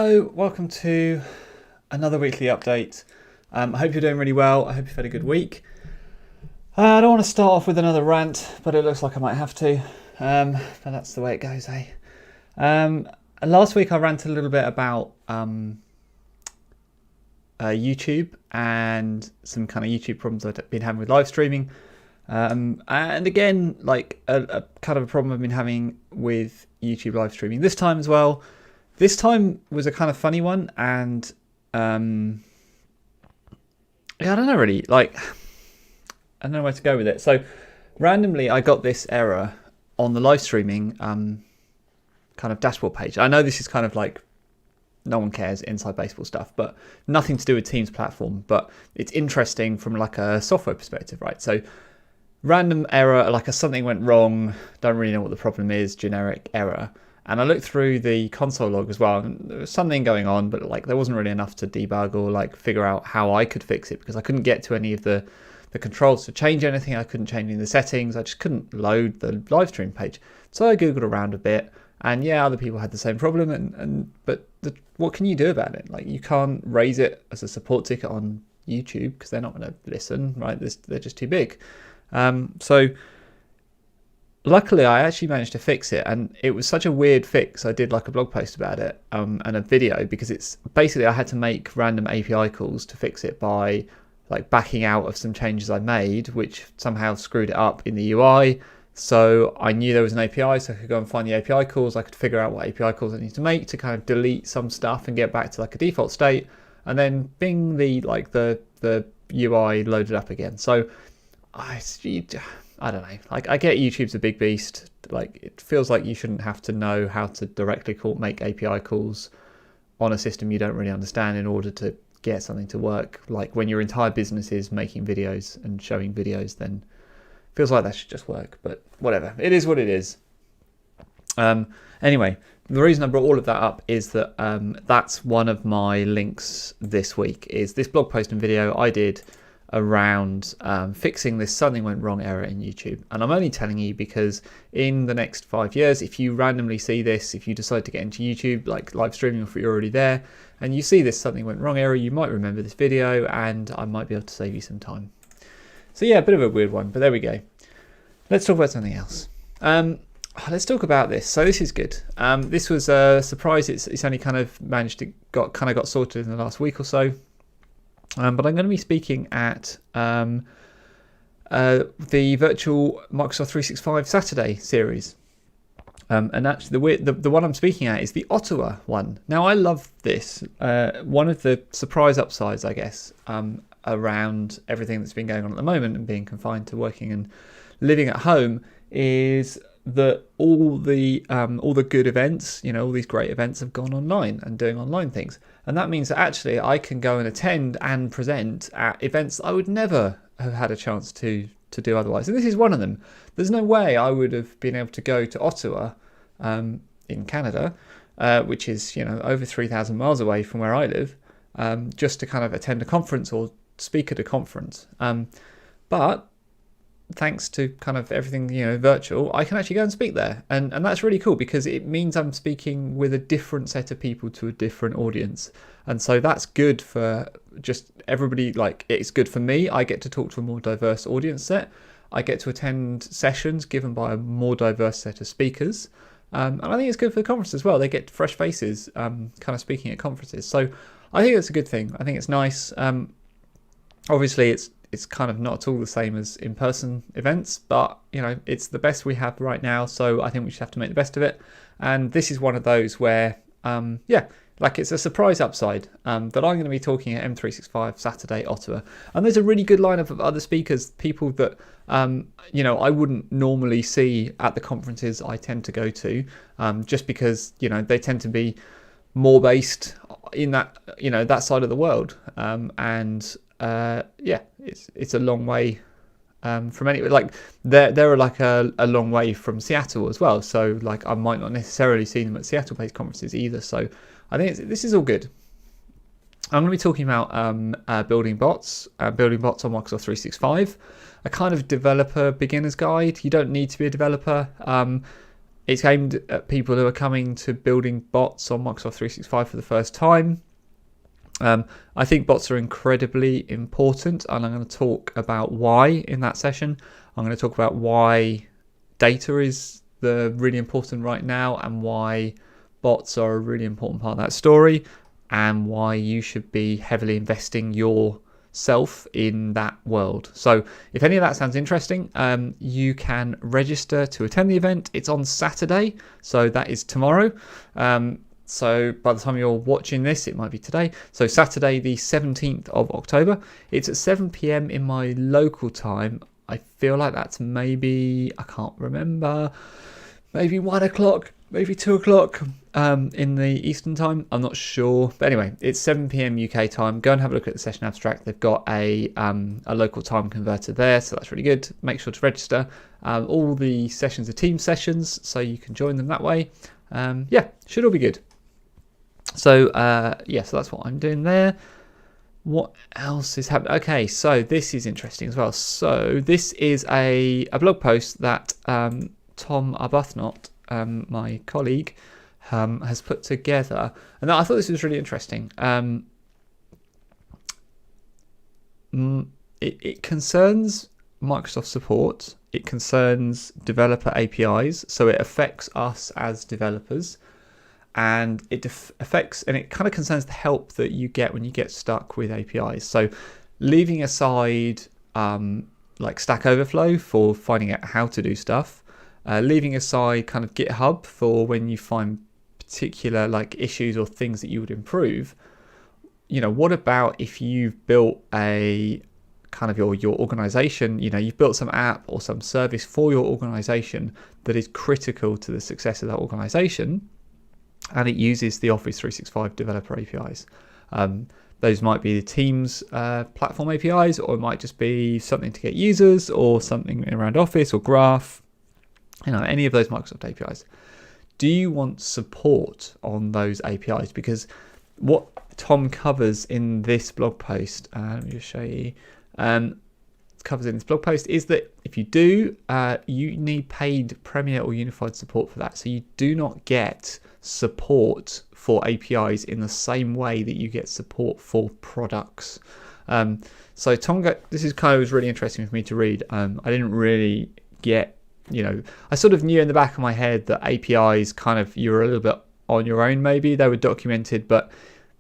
Hello, welcome to another weekly update. I hope you're doing really well. I hope you've had a good week. I don't want to start off with another rant, but it looks like I might have to. But that's the way it goes, eh? Last week I ranted a little bit about YouTube and some kind of YouTube problems I've been having with live streaming. And again, like a kind of a problem I've been having with YouTube live streaming this time as well. This time was a kind of funny one, and I don't know really. Like, I don't know where to go with it. So, randomly, I got this error on the live streaming kind of dashboard page. I know this is kind of like no one cares inside baseball stuff, but nothing to do with Teams platform. But it's interesting from like a software perspective, right? So, random error, like something went wrong. Don't really know what the problem is. Generic error. And I looked through the console log as well, and there was something going on, but like there wasn't really enough to debug or like figure out how I could fix it, because I couldn't get to any of the controls to change anything. I couldn't change any of the settings. I just couldn't load the live stream page. So I Googled around a bit, and yeah, other people had the same problem. But what can you do about it? Like, you can't raise it as a support ticket on YouTube because they're not going to listen, right? They're just too big. So luckily, I actually managed to fix it, and it was such a weird fix. I did like a blog post about it and a video, because it's basically I had to make random API calls to fix it by like backing out of some changes I made, which somehow screwed it up in the UI. So I knew there was an API, so I could go and find the API calls. I could figure out what API calls I need to make to kind of delete some stuff and get back to like a default state, and then bing the UI loaded up again. So I don't know. Like, I get YouTube's a big beast. Like, it feels like you shouldn't have to know how to directly make API calls on a system you don't really understand in order to get something to work. Like, when your entire business is making videos and showing videos, then it feels like that should just work. But whatever. It is what it is. Anyway, the reason I brought all of that up is that that's one of my links this week, is this blog post and video I did around fixing this something went wrong error in YouTube. And I'm only telling you because in the next 5 years, if you randomly see this, if you decide to get into YouTube, like live streaming, if you're already there, and you see this something went wrong error, you might remember this video, and I might be able to save you some time. So yeah, a bit of a weird one, but there we go. Let's talk about something else. Let's talk about this. So this is good. This was a surprise. It's only kind of got sorted in the last week or so. But I'm going to be speaking at the virtual Microsoft 365 Saturday series. And actually, the one I'm speaking at is the Ottawa one. Now, I love this. One of the surprise upsides, I guess, around everything that's been going on at the moment and being confined to working and living at home, is that all the good events, all these great events have gone online and doing online things. And that means that actually I can go and attend and present at events I would never have had a chance to do otherwise. And this is one of them. There's no way I would have been able to go to Ottawa in Canada, which is over 3,000 miles away from where I live, just to kind of attend a conference or speak at a conference. But thanks to kind of everything virtual, I can actually go and speak there, and that's really cool, because it means I'm speaking with a different set of people to a different audience. And so that's good for just everybody. Like, it's good for me. I get to talk to a more diverse audience set. I get to attend sessions given by a more diverse set of speakers, and I think it's good for the conference as well. They get fresh faces kind of speaking at conferences, so I think it's a good thing. I think it's nice. Obviously it's kind of not at all the same as in-person events, but it's the best we have right now, so I think we should have to make the best of it. And this is one of those where it's a surprise upside, that I'm going to be talking at M365 Saturday Ottawa, and there's a really good lineup of other speakers, people that I wouldn't normally see at the conferences I tend to go to, just because they tend to be more based in that that side of the world, it's a long way from anywhere. Like, they're like a long way from Seattle as well, so like I might not necessarily see them at Seattle-based conferences either. So I think this is all good. I'm going to be talking about building bots on Microsoft 365, a kind of developer beginner's guide. You don't need to be a developer. It's aimed at people who are coming to building bots on Microsoft 365 for the first time. I think bots are incredibly important, and I'm going to talk about why in that session. I'm going to talk about why data is really important right now, and why bots are a really important part of that story, and why you should be heavily investing yourself in that world. So if any of that sounds interesting, you can register to attend the event. It's on Saturday, so that is tomorrow. So by the time you're watching this, it might be today. So Saturday, the 17th of October. It's at 7 p.m. in my local time. I feel like that's maybe, I can't remember, maybe 1 o'clock, maybe 2 o'clock in the Eastern time. I'm not sure. But anyway, it's 7 p.m. UK time. Go and have a look at the session abstract. They've got a local time converter there, so that's really good. Make sure to register. All the sessions are team sessions, so you can join them that way. Should all be good. So so that's what I'm doing there. What else is happening? Okay, so this is interesting as well. So this is a blog post that Tom Arbuthnot, my colleague, has put together, and I thought this was really interesting. It concerns Microsoft support. It concerns developer APIs, so it affects us as developers. And it affects, and it kind of concerns the help that you get when you get stuck with APIs. So leaving aside like Stack Overflow for finding out how to do stuff, leaving aside kind of GitHub for when you find particular like issues or things that you would improve, what about if you've built a kind of your organization, you've built some app or some service for your organization that is critical to the success of that organization, and it uses the Office 365 developer APIs. Those might be the Teams platform APIs, or it might just be something to get users, or something around Office or Graph, any of those Microsoft APIs. Do you want support on those APIs? Because what Tom covers in this blog post, let me just show you, covers in this blog post is that if you do, you need paid Premier or Unified support for that. So you do not get support for APIs in the same way that you get support for products. So Tom, this is kind of was really interesting for me to read. I didn't really get, I sort of knew in the back of my head that APIs kind of, you were a little bit on your own maybe. They were documented, but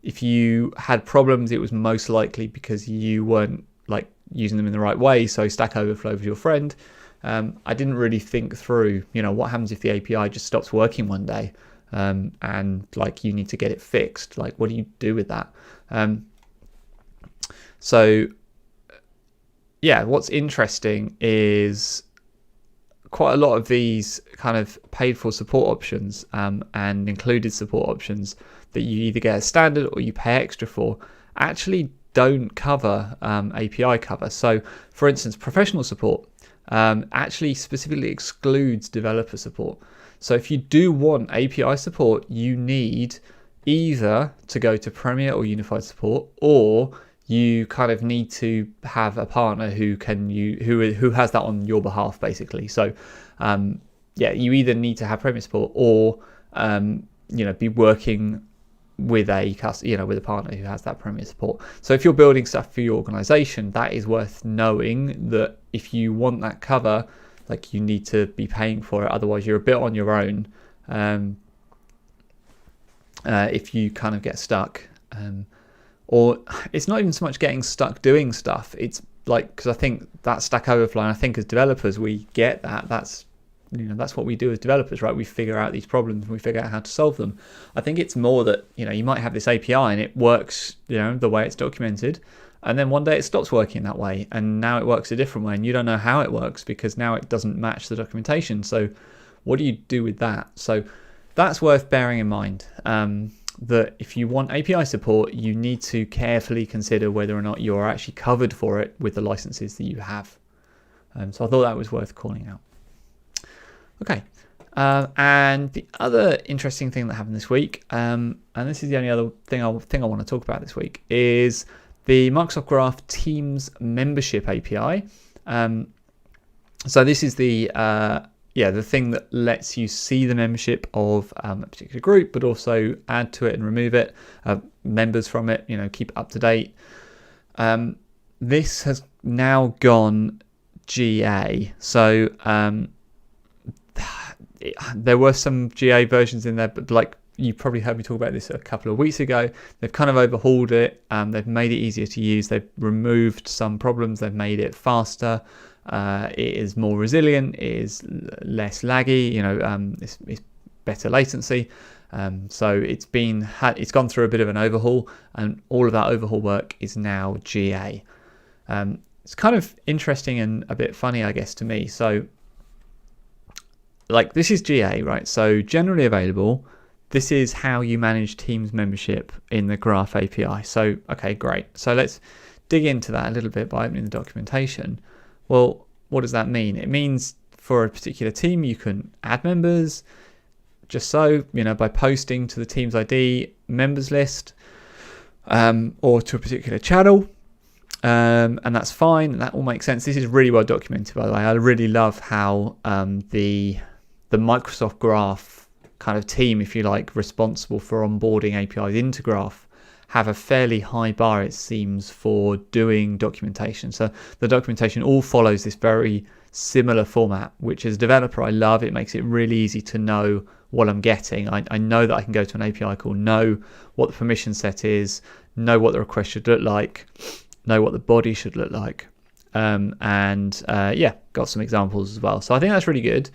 if you had problems, it was most likely because you weren't like using them in the right way. So Stack Overflow was your friend. I didn't really think through, what happens if the API just stops working one day, and like you need to get it fixed. Like, what do you do with that? What's interesting is quite a lot of these kind of paid for support options and included support options that you either get as standard or you pay extra for actually don't cover API cover. So for instance, professional support actually specifically excludes developer support. So if you do want API support, you need either to go to Premier or Unified support, or you kind of need to have a partner who has that on your behalf, basically. So you either need to have Premier support or be working with a partner who has that Premier support. So if you're building stuff for your organization, that is worth knowing that if you want that cover, like you need to be paying for it. Otherwise, you're a bit on your own if you kind of get stuck. Or it's not even so much getting stuck doing stuff. It's like, because I think that Stack Overflow, and I think as developers, we get that. That's what we do as developers, right? We figure out these problems and we figure out how to solve them. I think it's more that, you might have this API and it works, the way it's documented. And then one day it stops working that way. And now it works a different way. And you don't know how it works because now it doesn't match the documentation. So what do you do with that? So that's worth bearing in mind. That if you want API support, you need to carefully consider whether or not you're actually covered for it with the licenses that you have. So I thought that was worth calling out. Okay, and the other interesting thing that happened this week, and this is the only other thing I want to talk about this week, is the Microsoft Graph Teams membership API. So this is the the thing that lets you see the membership of a particular group, but also add to it and remove it, members from it, keep it up to date. This has now gone GA. So there were some GA versions in there, but like you probably heard me talk about this a couple of weeks ago. They've kind of overhauled it. They've made it easier to use. They've removed some problems. They've made it faster. It is more resilient. It is less laggy. It's better latency. So it's gone through a bit of an overhaul, and all of that overhaul work is now GA. It's kind of interesting and a bit funny, I guess, to me. So, like, this is GA, right? So generally available. This is how you manage Teams membership in the Graph API. So, okay, great. So let's dig into that a little bit by opening the documentation. Well, what does that mean? It means for a particular team, you can add members just so, by posting to the Teams ID members list or to a particular channel. And that's fine. And that all makes sense. This is really well documented, by the way. I really love how the Microsoft Graph kind of team, if you like, responsible for onboarding APIs into Graph, have a fairly high bar, it seems, for doing documentation. So the documentation all follows this very similar format, which as a developer I love. It makes it really easy to know what I'm getting. I know that I can go to an API call, know what the permission set is, know what the request should look like, know what the body should look like. Got some examples as well. So I think that's really good.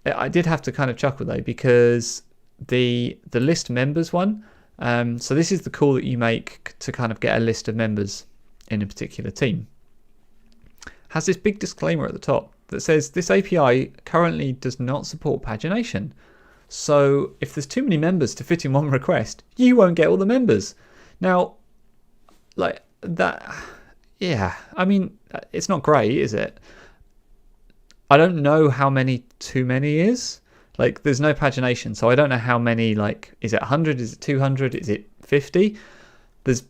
I did have to kind of chuckle though, because the list members one, so this is the call that you make to kind of get a list of members in a particular team, has this big disclaimer at the top that says this API currently does not support pagination. So if there's too many members to fit in one request, you won't get all the members. Now, like that, I mean, it's not great, is it? I don't know how many too many is. Like, there's no pagination, so I don't know how many, like, is it 100, is it 200, is it 50? There's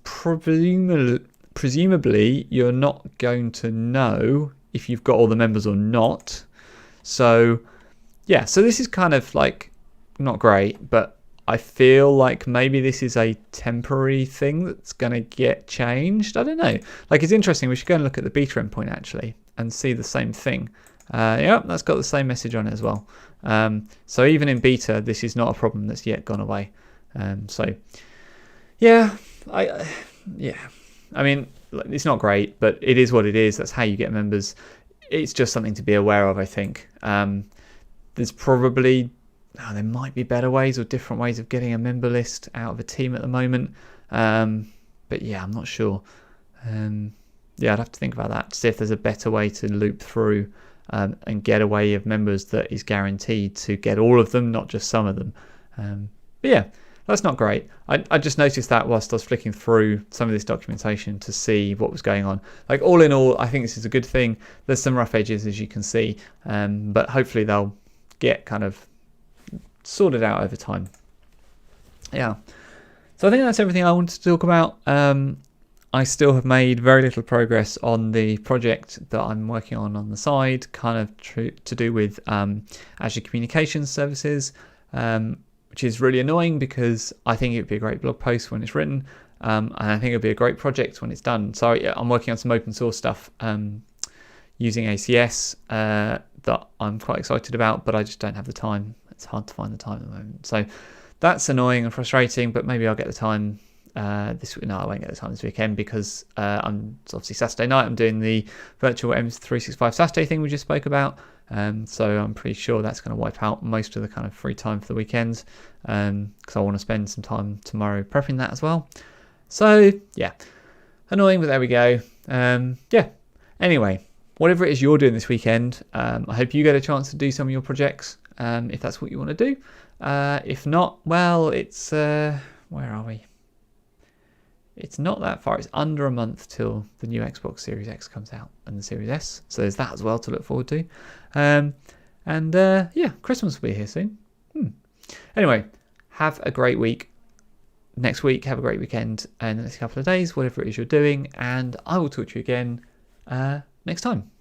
presumably you're not going to know if you've got all the members or not. So, so this is kind of, like, not great, but I feel like maybe this is a temporary thing that's going to get changed. I don't know. Like, it's interesting. We should go and look at the beta endpoint, actually, and see the same thing. That's got the same message on it as well. So even in beta, this is not a problem that's yet gone away. I mean, it's not great, but it is what it is. That's how you get members. It's just something to be aware of, I think. There's probably, there might be better ways or different ways of getting a member list out of a team at the moment. But I'm not sure. I'd have to think about that to see if there's a better way to loop through and get a way of members that is guaranteed to get all of them, not just some of them. That's not great. I just noticed that whilst I was flicking through some of this documentation to see what was going on. Like, all in all, I think this is a good thing. There's some rough edges, as you can see, but hopefully they'll get kind of sorted out over time. So I think that's everything I wanted to talk about. I still have made very little progress on the project that I'm working on the side, kind of to do with Azure Communications Services, which is really annoying because I think it would be a great blog post when it's written, and I think it would be a great project when it's done. So I'm working on some open source stuff using ACS that I'm quite excited about, but I just don't have the time. It's hard to find the time at the moment. So that's annoying and frustrating, but maybe I'll get the time this week. No, I won't get the time this weekend because it's obviously Saturday night. I'm doing the virtual M365 Saturday thing we just spoke about. So I'm pretty sure that's going to wipe out most of the kind of free time for the weekends because I want to spend some time tomorrow prepping that as well. So annoying, but there we go. Anyway, whatever it is you're doing this weekend, I hope you get a chance to do some of your projects if that's what you want to do. If not, well, it's where are we? It's not that far. It's under a month till the new Xbox Series X comes out and the Series S. So there's that as well to look forward to. Christmas will be here soon. Anyway, have a great week. Next week, have a great weekend and the next couple of days, whatever it is you're doing. And I will talk to you again next time.